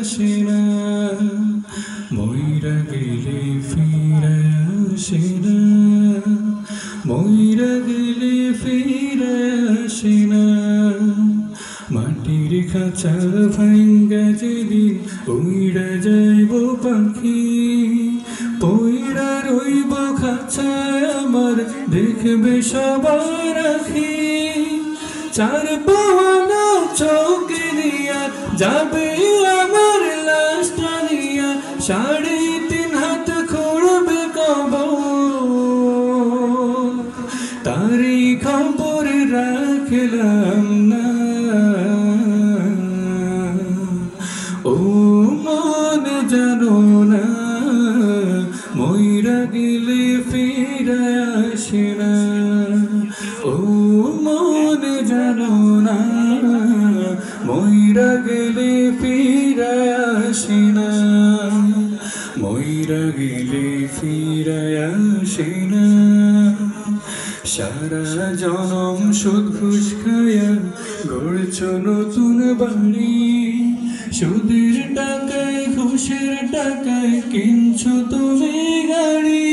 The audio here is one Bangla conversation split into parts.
আসে না, মইরা গেলে ফিরে আসে না, মইরা গেলে ফিরে আসে না। মাটির খাঁচা ভাঙ্গা যেদিন উইড়া যাইব পাখি, পইড়া রইব খাঁচায় আমার দেখবে সবার আখি। চার পাওয়ানো চৌকি দিয়া যাবে আমার লাশটা নিয়া, 3.5 হাত খুঁড়বে কবর, তারই খবর রাখলাম না। ও মন জানো না, মইরা গেলে ফিরে আসে না। ও মন জানো না, মইরা গেলে ফিরে আসে না, মইরা গেলে ফিরে আসে না। সারা জনম সুদ ঘুষ খায়া গড়ছ নতুন বাড়ি, সুদের টাকায় ঘুষের টাকায় কিনছো তুমি গাড়ি।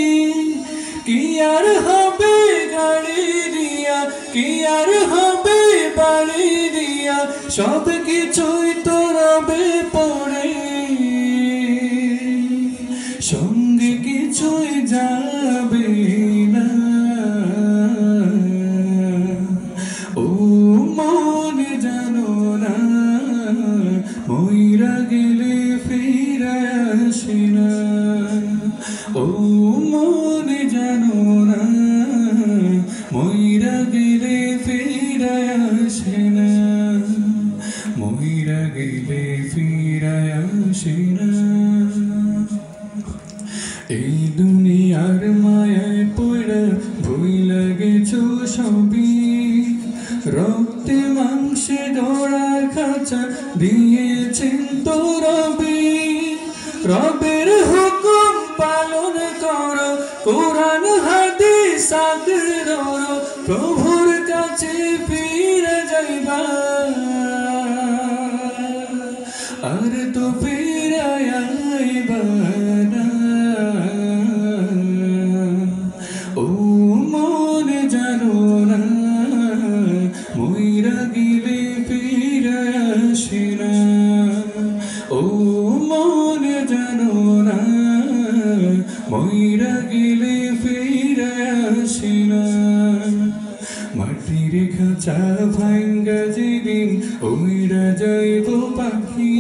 কি আর হবে গাড়ি দিয়া, কি আর হবে বাড়ি দিয়া, সব কিছুই তো রবে পড়ে, সঙ্গে কিছুই যাবে না। ও মন জানো না, মইরা গেলে ফিরে আসে না। ও মন জানো না, মইরা গেলে ফিরে আসে না, মইরা গেলে ফিরে আসে না। এই দুনিয়ার মায়ায় পড়া ভুইলা গেছো সবই, রক্তে মাংসে গড়া খাঁচা দিয়েছেন তো রবি। রবের হুকুম পালন করো, কোরআন হাদিস আঁকড়ে ধরো, প্রভুর কাছে ফিরে যাইবা, আর তো ফিরে আইবা না। ও মন জানো না, মইরা গেলে ফিরে আসে না। ও মন জানো না, মইরা গেলে ফিরে আসে না। মাটির খাঁচা ভাঙ্গা যেদিন উইড়া যাইব পাখি,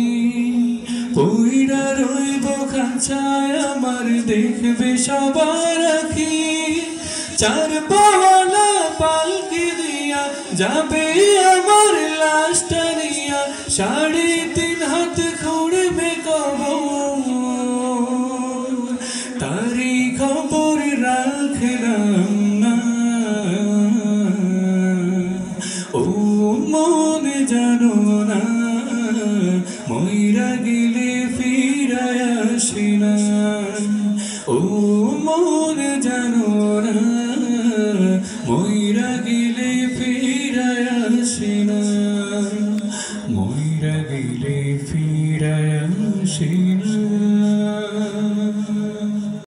পইড়া রইব খাঁচায় আমার দেখবে সবার আখি। চার পাওয়ালা পালকি দিয়া যাবে আমার লাশটা নিয়া, 3.5 হাত খুঁড়বে কবর, তারই খবর রাখলাম না। ও মন জানো না, মইরা গেলে ফিরে আসে না। ও মন জানো না, মইরা